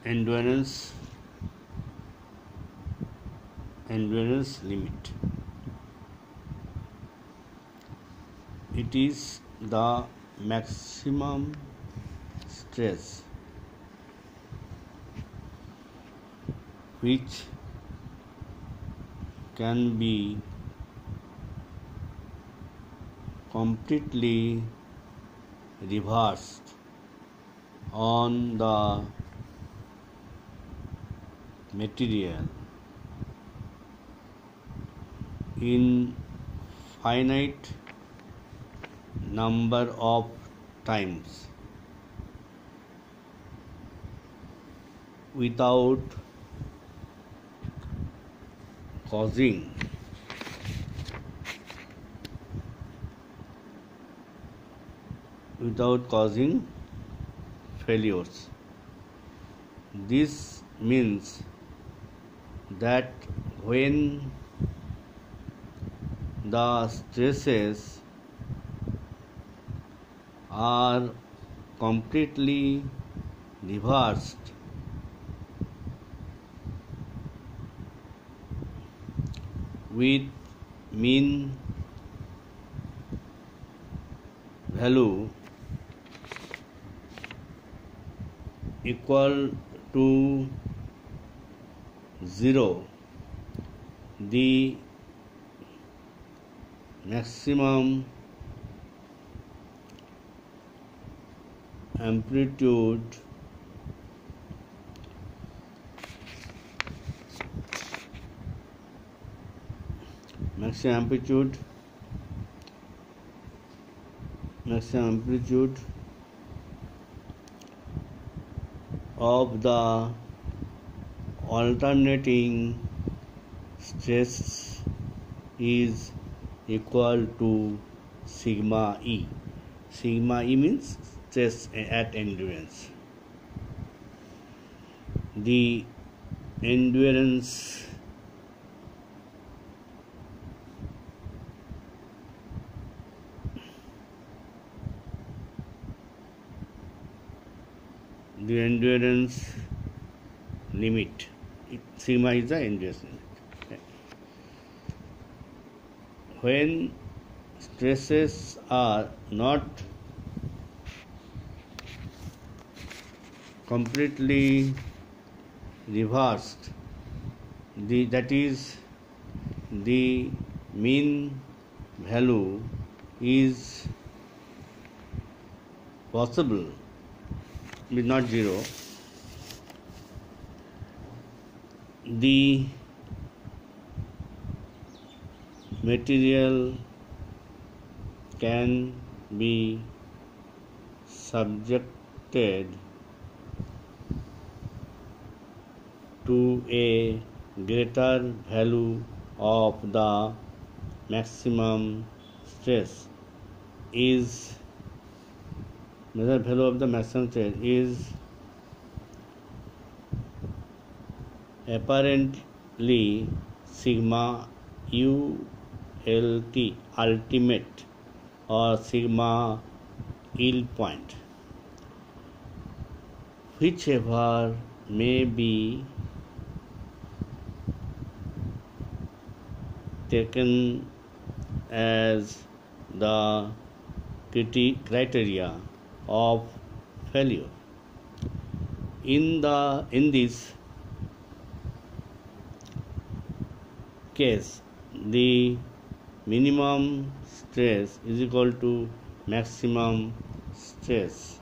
endurance limit. It is the maximum stress which can be completely reversed on the material in finite number of times without causing failures. This means that when the stresses are completely reversed with mean value equal to 0, the maximum amplitude of the alternating stress is equal to sigma E. Sigma E means stress at endurance. The endurance limit. Sigma is the endurance limit. Okay. When stresses are not completely reversed, that is, the mean value is possible with not 0, the material can be subjected to a greater value of the maximum stress is apparently sigma ULT ultimate or sigma yield point, whichever may be taken as the criteria of failure. In this case, the minimum stress is equal to maximum stress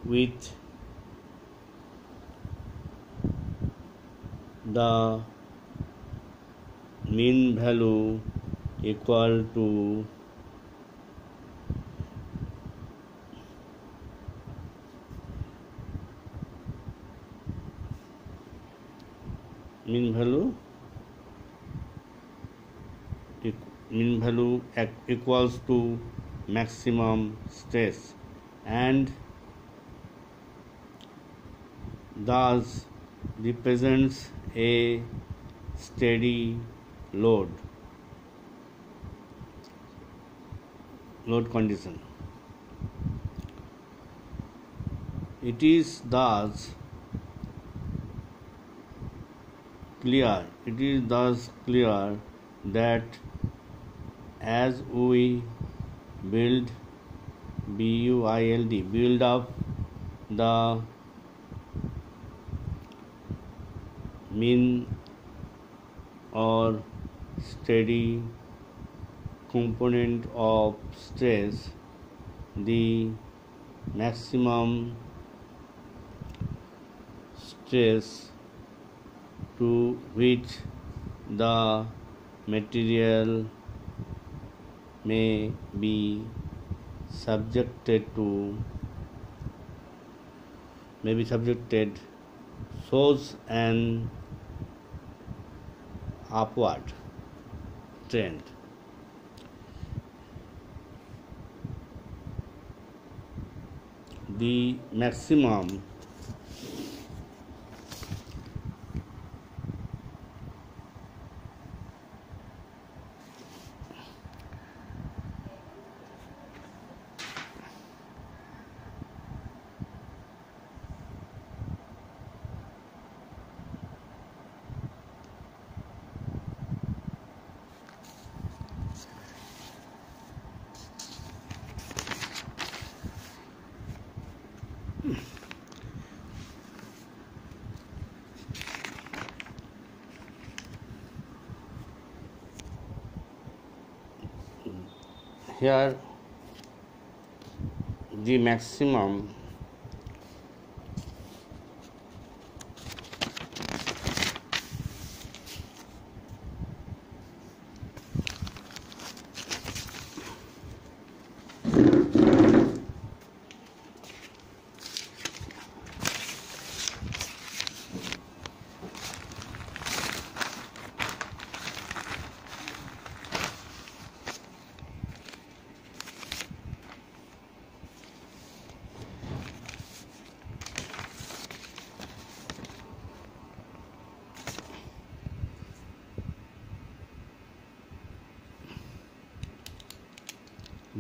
with the mean value equal to mean value equals to maximum stress, and thus represents a steady load condition. It is thus It is thus clear that as we build build up the mean or steady component of stress, the maximum stress to which the material may be subjected shows an upward trend. The maximum here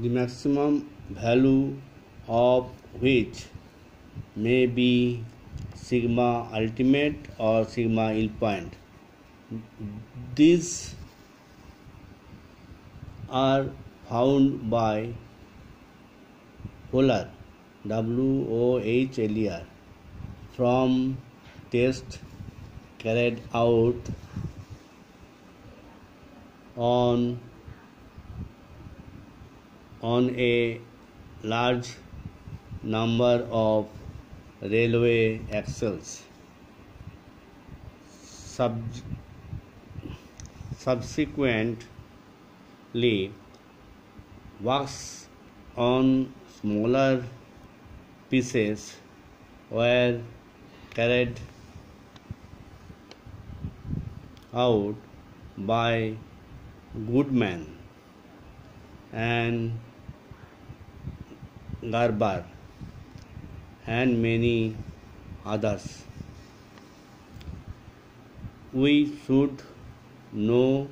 the maximum value of which may be sigma ultimate or sigma yield point. These are found by Whoeler WOHLER from tests carried out on a large number of railway axles. Subsequently, works on smaller pieces were carried out by Goodman and Garber and many others. We should know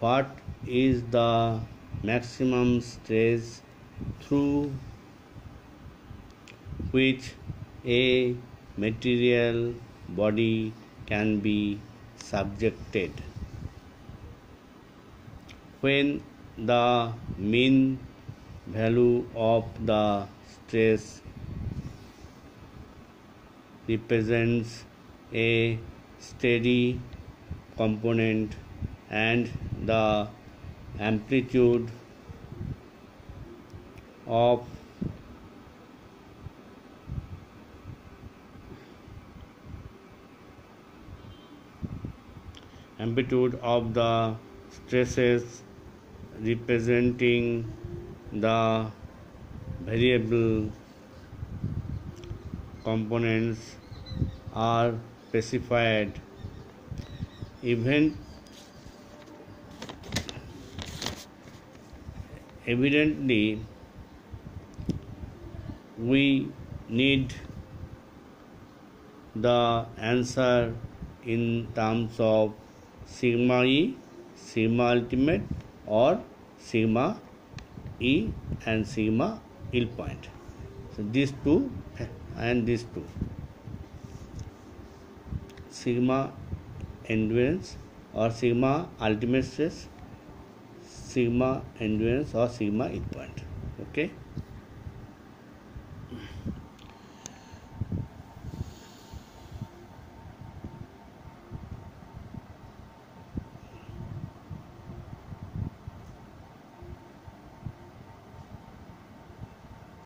what is the maximum stress through which a material body can be subjected. When the mean value of the stress represents a steady component and the amplitude of the stresses representing the variable components are specified. Evidently, we need the answer in terms of sigma E, sigma ultimate, or sigma E and sigma yield point. So these two and these two. Sigma endurance or sigma ultimate stress, sigma endurance or sigma yield point. Okay.